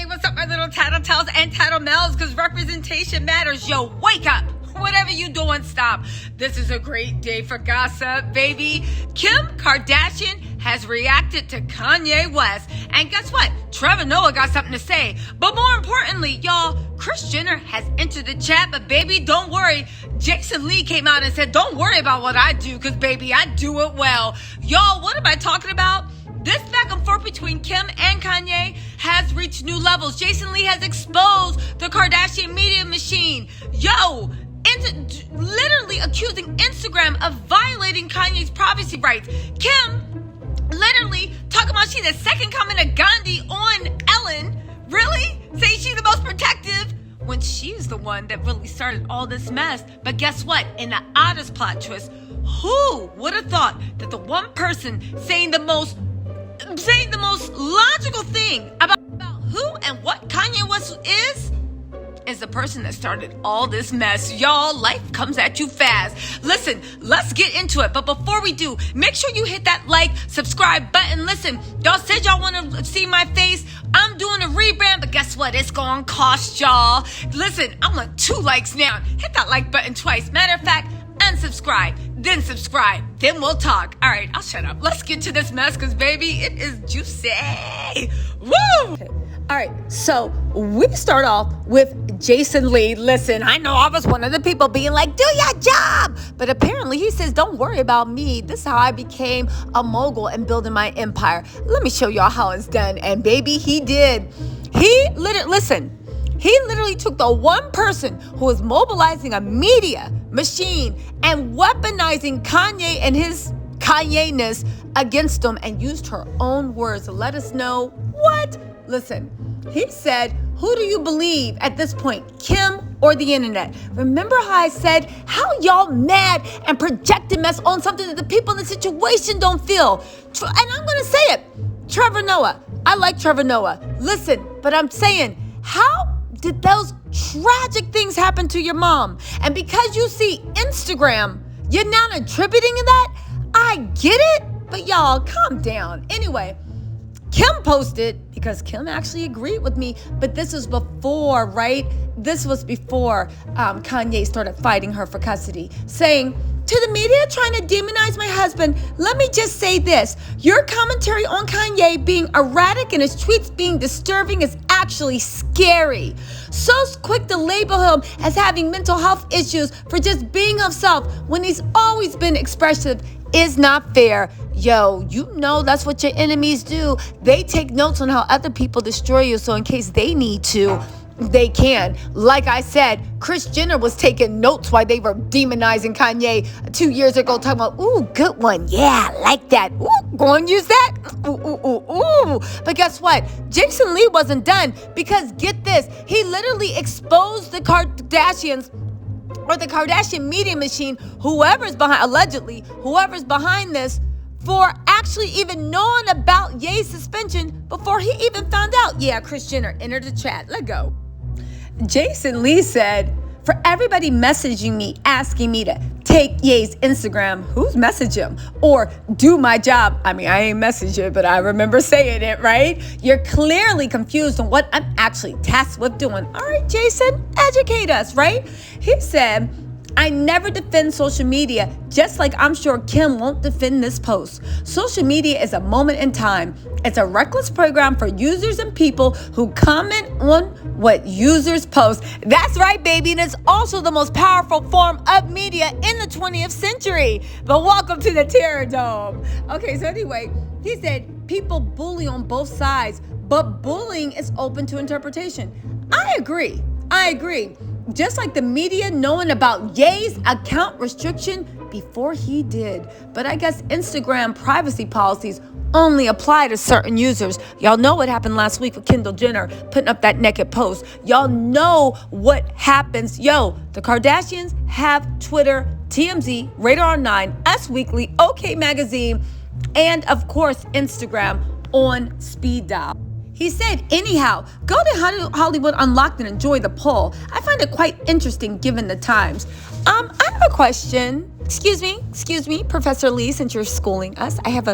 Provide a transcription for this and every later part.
what's up, my little Tattle Tells and Tattle Mells? Because representation matters. Yo, wake up. Whatever you doing, stop. This is a great day for gossip, baby. Kim Kardashian has reacted to Kanye West. And guess what? Trevor Noah got something to say. But more importantly, y'all, Kris Jenner has entered the chat. But baby, don't worry. Jason Lee came out and said, don't worry about what I do, because baby, I do it well. Y'all, what am I talking about? This back and forth between Kim and Kanye has reached new levels. Jason Lee has exposed the Kardashian media machine. Yo, literally accusing Instagram of violating Kanye's privacy rights. Kim literally talking about she's the second coming of Gandhi on Ellen. Really? Saying she's the most protective when she's the one that really started all this mess. But guess what? In the oddest plot twist, who would have thought that the one person saying the most logical thing about who and what Kanye West is the person that started all this mess. Y'all, life comes at you fast. Listen, let's get into it. But before we do, make sure you hit that like, subscribe button. Listen, y'all said y'all want to see my face. I'm doing a rebrand, but guess what? It's gonna cost y'all. Listen, I want 2 likes now. Hit that like button twice. Matter of fact, unsubscribe, then subscribe, then we'll talk. All right, I'll shut up. Let's get to this mess, because baby, it is juicy. Woo! Okay. All right, so we start off with Jason Lee. Listen, I know I was one of the people being like, do your job. But apparently he says, don't worry about me. This is how I became a mogul and building my empire. Let me show y'all how it's done. And baby, he did. He literally took the one person who was mobilizing a media machine and weaponizing Kanye and his Kanye-ness against him and used her own words to let us know what. Listen, he said, who do you believe at this point, Kim or the internet? Remember how I said, how y'all mad and projecting mess on something that the people in the situation don't feel? And I'm going to say it, Trevor Noah. I like Trevor Noah. Listen, but I'm saying, how did those tragic things happen to your mom? And because you see Instagram, you're now attributing that? I get it, but y'all, calm down. Anyway, Kim posted, because Kim actually agreed with me, but this was before, right? This was before Kanye started fighting her for custody, saying, to the media trying to demonize my husband, let me just say this. Your commentary on Kanye being erratic and his tweets being disturbing is actually scary. So quick to label him as having mental health issues for just being himself when he's always been expressive is not fair. Yo, you know that's what your enemies do. They take notes on how other people destroy you, so in case they need to, they can. Like I said, Kris Jenner was taking notes while they were demonizing Kanye 2 years ago, talking about, ooh, good one. Yeah, I like that. Ooh, go and use that. Ooh, ooh, ooh, ooh. But guess what? Jason Lee wasn't done, because get this, he literally exposed the Kardashians, or the Kardashian media machine, whoever's behind this, for actually even knowing about Ye's suspension before he even found out. Yeah, Kris Jenner entered the chat. Let go. Jason Lee said, for everybody messaging me, asking me to take Ye's Instagram, who's message him? Or do my job. I mean, I ain't message it, but I remember saying it, right? You're clearly confused on what I'm actually tasked with doing. All right, Jason, educate us, right? He said, I never defend social media, just like I'm sure Kim won't defend this post. Social media is a moment in time. It's a reckless program for users and people who comment on what users post. That's right, baby. And it's also the most powerful form of media in the 20th century. But welcome to the Terror Dome. Okay, so anyway, he said people bully on both sides, but bullying is open to interpretation. I agree. Just like the media knowing about Ye's account restriction before he did. But I guess Instagram privacy policies only apply to certain users. Y'all know what happened last week with Kendall Jenner putting up that naked post. Y'all know what happens. Yo, the Kardashians have Twitter, TMZ, Radar 9, Us Weekly, OK Magazine, and of course, Instagram on speed dial. He said, anyhow, go to Hollywood Unlocked and enjoy the poll. I find it quite interesting given the times. I have a question. Excuse me, Professor Lee, since you're schooling us, I have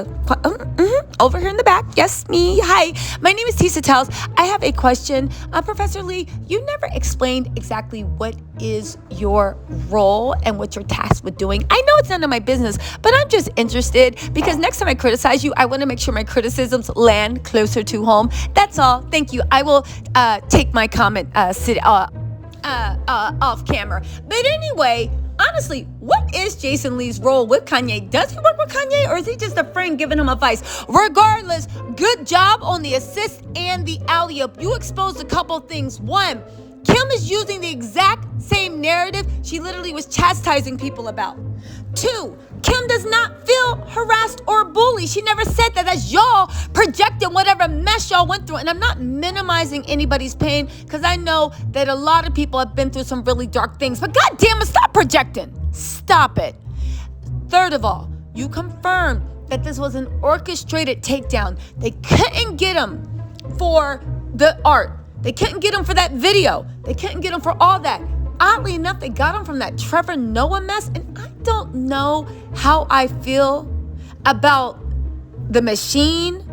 over here in the back. Yes, me. Hi, my name is Tattle Tells. I have a question. Professor Lee, you never explained exactly what is your role and what you're tasked with doing. I know it's none of my business, but I'm just interested because next time I criticize you, I want to make sure my criticisms land closer to home. That's all. Thank you. I will take my comment off camera. But anyway, honestly, what is Jason Lee's role with Kanye? Does he work with Kanye or is he just a friend giving him advice? Regardless, good job on the assist and the alley-oop. You exposed a couple things. One, Kim is using the exact same narrative she literally was chastising people about. Two, Kim does not feel harassed or bullied. She never said that. That's y'all projecting whatever mess y'all went through. And I'm not minimizing anybody's pain because I know that a lot of people have been through some really dark things. But goddamn it, stop projecting. Stop it. Third of all, you confirmed that this was an orchestrated takedown. They couldn't get him for the art. They couldn't get him for that video. They couldn't get him for all that. Oddly enough, they got him from that Trevor Noah mess. And I don't know how I feel about the machine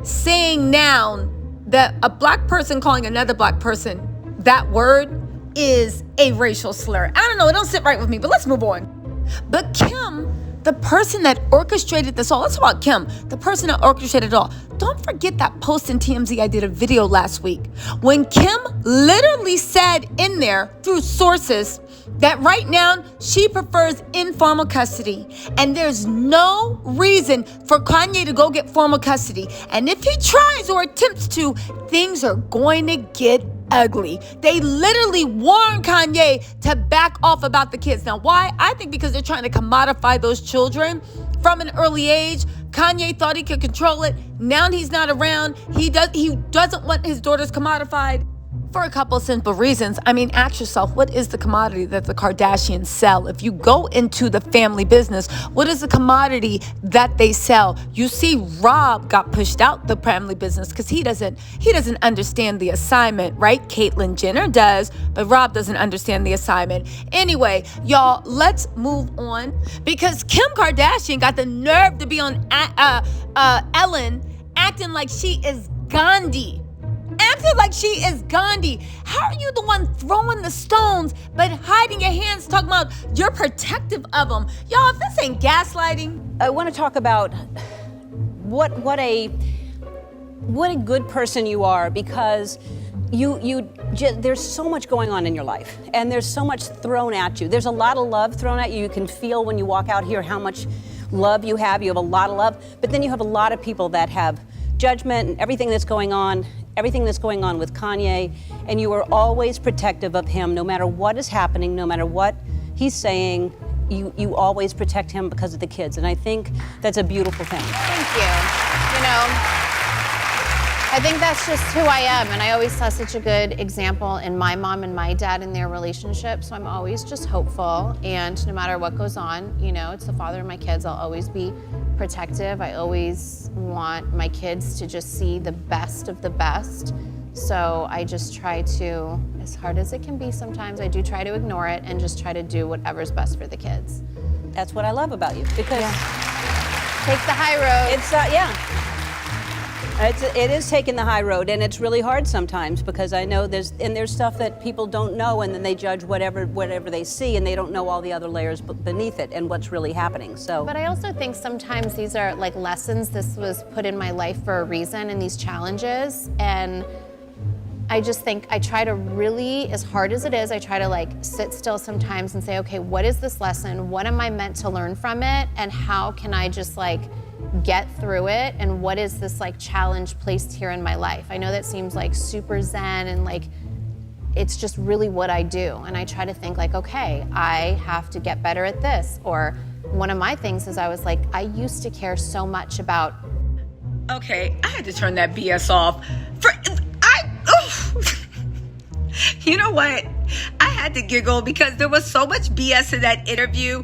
saying now that a black person calling another black person that word is a racial slur. I don't know. It don't sit right with me, but let's move on. But Kim, the person that orchestrated this all, let's talk about Kim, the person that orchestrated it all. Don't forget that post in TMZ I did a video last week when Kim literally said in there through sources that right now she prefers informal custody and there's no reason for Kanye to go get formal custody. And if he tries or attempts to, things are going to get ugly. They literally warned Kanye to back off about the kids. Now, why? I think because they're trying to commodify those children from an early age. Kanye thought he could control it. Now he's not around. He doesn't want his daughters commodified for a couple of simple reasons. I mean, ask yourself, what is the commodity that the Kardashians sell? If you go into the family business, what is the commodity that they sell? You see, Rob got pushed out the family business because he doesn't understand the assignment, right? Caitlyn Jenner does, but Rob doesn't understand the assignment. Anyway, y'all, let's move on because Kim Kardashian got the nerve to be on Ellen acting like she is Gandhi. Acting like she is Gandhi. How are you the one throwing the stones but hiding your hands talking about you're protective of them? Y'all, if this ain't gaslighting. I want to talk about what a good person you are because there's so much going on in your life and there's so much thrown at you. There's a lot of love thrown at you. You can feel when you walk out here how much love you have. You have a lot of love, but then you have a lot of people that have judgment and everything that's going on with Kanye, and you are always protective of him no matter what is happening, no matter what he's saying, you always protect him because of the kids, and I think that's a beautiful thing. Thank you. You know, I think that's just who I am, and I always saw such a good example in my mom and my dad in their relationship, so I'm always just hopeful, and no matter what goes on, you know, it's the father of my kids, I'll always be protective. I always want my kids to just see the best of the best. So I just try to, as hard as it can be sometimes, I do try to ignore it and just try to do whatever's best for the kids. That's what I love about you because take the high road. It is taking the high road, and it's really hard sometimes because I know there's stuff that people don't know, and then they judge whatever they see, and they don't know all the other layers beneath it and what's really happening. So, but I also think sometimes these are like lessons. This was put in my life for a reason, and these challenges, and I just think I try to really, as hard as it is, I try to like sit still sometimes and say, okay, what is this lesson? What am I meant to learn from it? And how can I just like get through it? And what is this like challenge placed here in my life? I know that seems like super zen and like it's just really what I do. And I try to think like, okay, I have to get better at this. Or one of my things is I was like, I used to care so much about. Okay, I had to turn that BS off. You know what? I had to giggle because there was so much BS in that interview.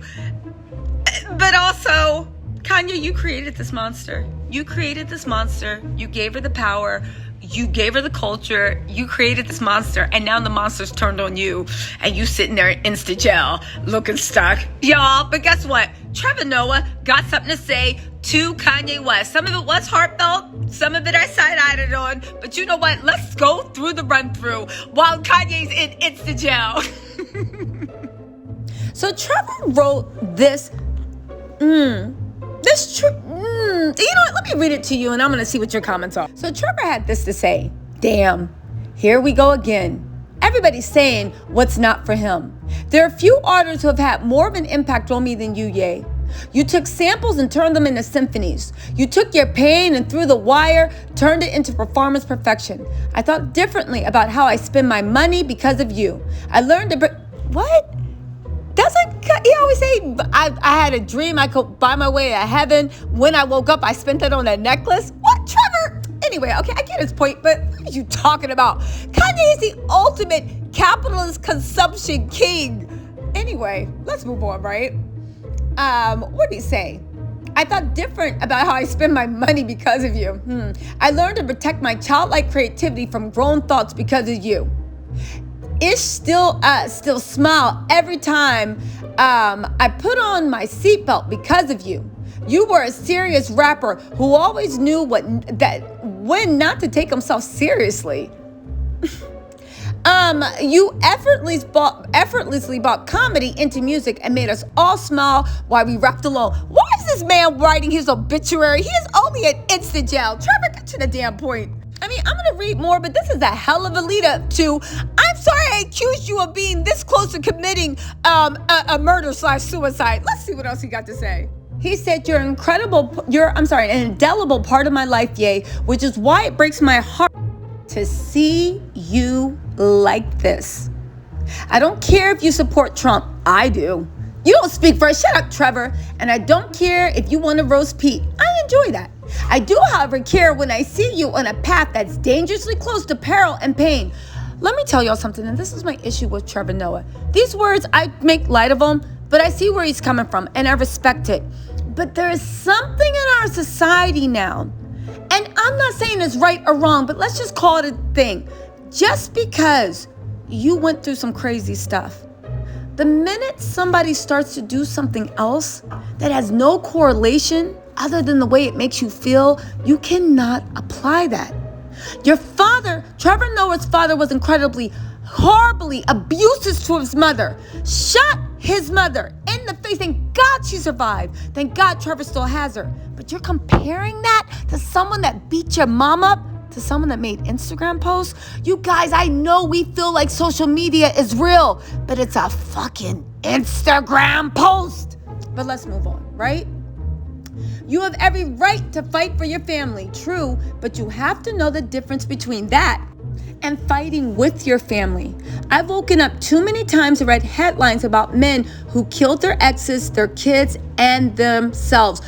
But also, Kanye, you created this monster. You created this monster. You gave her the power. you gave her the culture, you created this monster, and now the monster's turned on you, and you sitting there in Insta jail looking stuck. Y'all, but guess what? Trevor Noah got something to say to Kanye West. Some of it was heartfelt, some of it I side-eyed it on, but you know what? Let's go through the run-through while Kanye's in Insta jail. So Trevor wrote this, you know what, let me read it to you and I'm going to see what your comments are. So Trevor had this to say, damn, here we go again. Everybody's saying what's not for him. There are few artists who have had more of an impact on me than you, Ye. You took samples and turned them into symphonies. You took your pain and through the wire, turned it into performance perfection. I thought differently about how I spend my money because of you. I learned to what? That's like, he always say, I had a dream I could buy my way to heaven. When I woke up, I spent it on a necklace. What, Trevor? Anyway, okay, I get his point, but what are you talking about? Kanye is the ultimate capitalist consumption king. Anyway, let's move on, right? What did he say? I thought different about how I spend my money because of you. I learned to protect my childlike creativity from grown thoughts because of you. Ish still smile every time I put on my seatbelt because of you. You were a serious rapper who always knew when not to take himself seriously. You effortlessly brought comedy into music and made us all smile while we rapped along. Why is this man writing his obituary? He is only in instant jail. Trevor, get to the damn point. I mean, I'm going to read more, but this is a hell of a lead up to, I'm sorry I accused you of being this close to committing a murder/suicide. Let's see what else he got to say. He said, an indelible part of my life, Ye, which is why it breaks my heart to see you like this. I don't care if you support Trump. I do. You don't speak first. Shut up, Trevor. And I don't care if you want to roast Pete. I enjoy that. I do, however, care when I see you on a path that's dangerously close to peril and pain. Let me tell y'all something, and this is my issue with Trevor Noah. These words, I make light of them, but I see where he's coming from, and I respect it. But there is something in our society now, and I'm not saying it's right or wrong, but let's just call it a thing. Just because you went through some crazy stuff, the minute somebody starts to do something else that has no correlation other than the way it makes you feel, you cannot apply that. Your father, Trevor Noah's father, was horribly abusive to his mother, shot his mother in the face. Thank God she survived. Thank God Trevor still has her. But you're comparing that to someone that beat your mom up, to someone that made Instagram posts? You guys, I know we feel like social media is real, but it's a fucking Instagram post. But let's move on, right? You have every right to fight for your family, true, but you have to know the difference between that and fighting with your family. I've woken up too many times and read headlines about men who killed their exes, their kids, and themselves.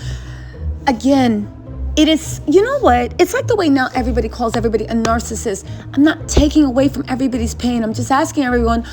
Again, it is, you know what? It's like the way now everybody calls everybody a narcissist. I'm not taking away from everybody's pain. I'm just asking everyone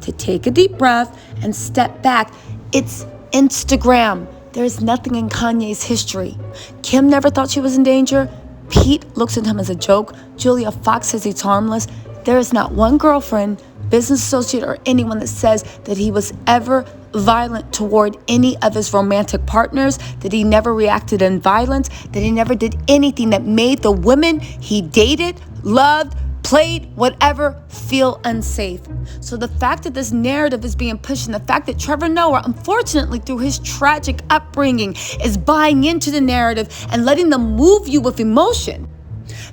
to take a deep breath and step back. It's Instagram. There's nothing in Kanye's history. Kim never thought she was in danger. Pete looks at him as a joke. Julia Fox says he's harmless. There is not one girlfriend, business associate, or anyone that says that he was ever violent toward any of his romantic partners, that he never reacted in violence, that he never did anything that made the women he dated, loved, played, whatever, feel unsafe. So the fact that this narrative is being pushed, and the fact that Trevor Noah, unfortunately through his tragic upbringing, is buying into the narrative and letting them move you with emotion,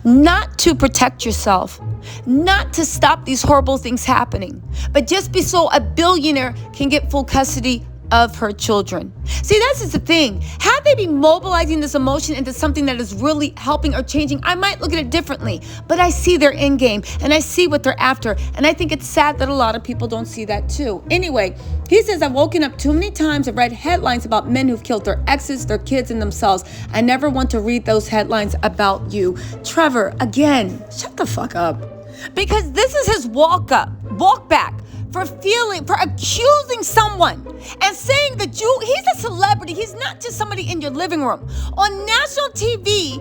not to protect yourself, not to stop these horrible things happening, but just be so a billionaire can get full custody of her children. See, that's just the thing. Had they been mobilizing this emotion into something that is really helping or changing, I might look at it differently. But I see their end game and I see what they're after. And I think it's sad that a lot of people don't see that too. Anyway, he says, I've woken up too many times and read headlines about men who've killed their exes, their kids, and themselves. I never want to read those headlines about you. Trevor, again, shut the fuck up. Because this is his walk back. For accusing someone and saying that he's a celebrity. He's not just somebody in your living room. On national TV,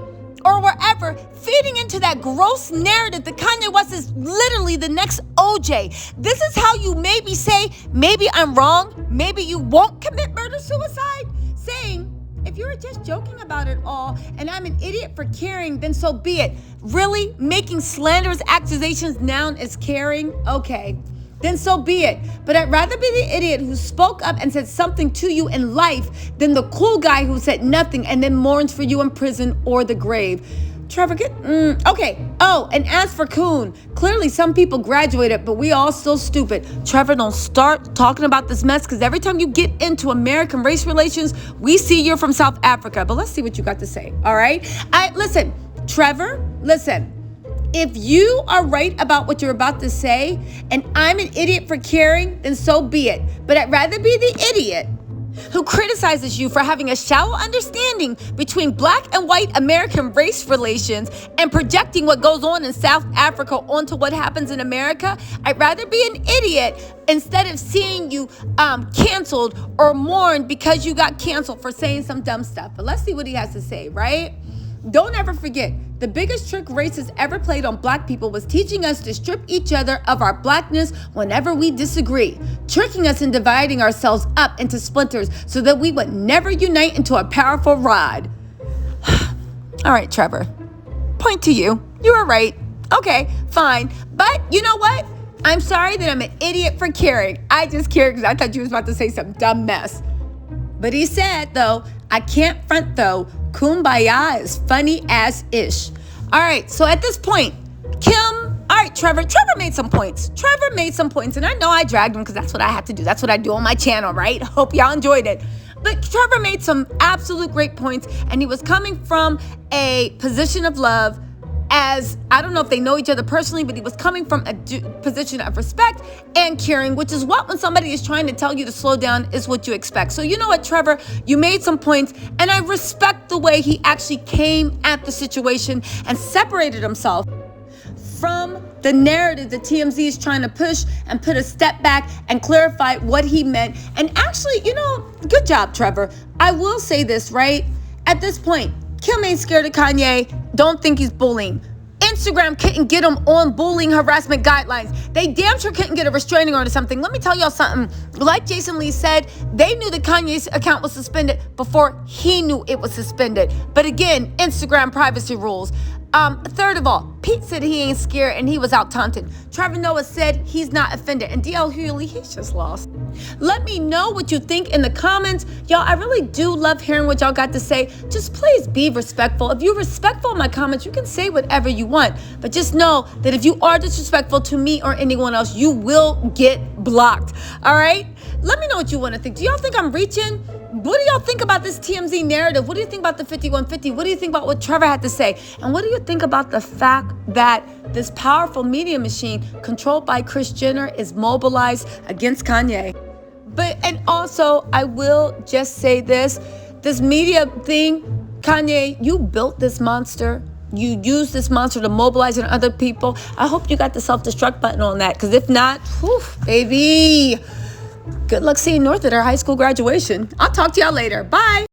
or wherever, feeding into that gross narrative that Kanye West is literally the next OJ. This is how you maybe say, maybe I'm wrong, maybe you won't commit murder-suicide, saying, if you were just joking about it all and I'm an idiot for caring, then so be it. Really? Making slanderous accusations known as caring? Okay, then so be it. But I'd rather be the idiot who spoke up and said something to you in life than the cool guy who said nothing and then mourns for you in prison or the grave. Trevor, okay. Oh, and as for Coon, clearly some people graduated, but we all still stupid. Trevor, don't start talking about this mess, because every time you get into American race relations, we see you're from South Africa. But let's see what you got to say, all right? Listen, Trevor, listen. If you are right about what you're about to say, and I'm an idiot for caring, then so be it. But I'd rather be the idiot who criticizes you for having a shallow understanding between black and white American race relations and projecting what goes on in South Africa onto what happens in America. I'd rather be an idiot instead of seeing you canceled or mourned because you got canceled for saying some dumb stuff. But let's see what he has to say, right? Don't ever forget, the biggest trick racists ever played on black people was teaching us to strip each other of our blackness whenever we disagree, tricking us in dividing ourselves up into splinters so that we would never unite into a powerful rod. All right, Trevor, point to you. You were right. Okay, fine. But you know what? I'm sorry that I'm an idiot for caring. I just cared because I thought you was about to say some dumb mess. But he said, though, I can't front though, kumbaya is funny as ish. All right, so at this point, all right, Trevor made some points. And I know I dragged him because that's what I have to do. That's what I do on my channel, right? Hope y'all enjoyed it. But Trevor made some absolute great points, and he was coming from a position of love. As I don't know if they know each other personally, but he was coming from a position of respect and caring, which is what, when somebody is trying to tell you to slow down, is what you expect. So you know what, Trevor, you made some points, and I respect the way he actually came at the situation and separated himself from the narrative that TMZ is trying to push, and put a step back and clarify what he meant. And actually, good job, Trevor. I will say this, right? At this point, Kim ain't scared of Kanye. Don't think he's bullying. Instagram couldn't get him on bullying harassment guidelines. They damn sure couldn't get a restraining order or something. Let me tell y'all something. Like Jason Lee said, they knew that Kanye's account was suspended before he knew it was suspended. But again, Instagram privacy rules. Third of all, Pete said he ain't scared and he was out taunting. Trevor Noah said he's not offended. And DL Hughley, he's just lost. Let me know what you think in the comments. Y'all, I really do love hearing what y'all got to say. Just please be respectful. If you're respectful in my comments, you can say whatever you want. But just know that if you are disrespectful to me or anyone else, you will get blocked. All right? Let me know what you want to think. Do y'all think I'm reaching? What do y'all think about this TMZ narrative? What do you think about the 5150? What do you think about what Trevor had to say? And what do you think about the fact that this powerful media machine controlled by Kris Jenner is mobilized against Kanye? And also, I will just say this media thing, Kanye, you built this monster. You used this monster to mobilize on other people. I hope you got the self-destruct button on that, because if not, whew, baby, good luck seeing North at her high school graduation. I'll talk to y'all later. Bye.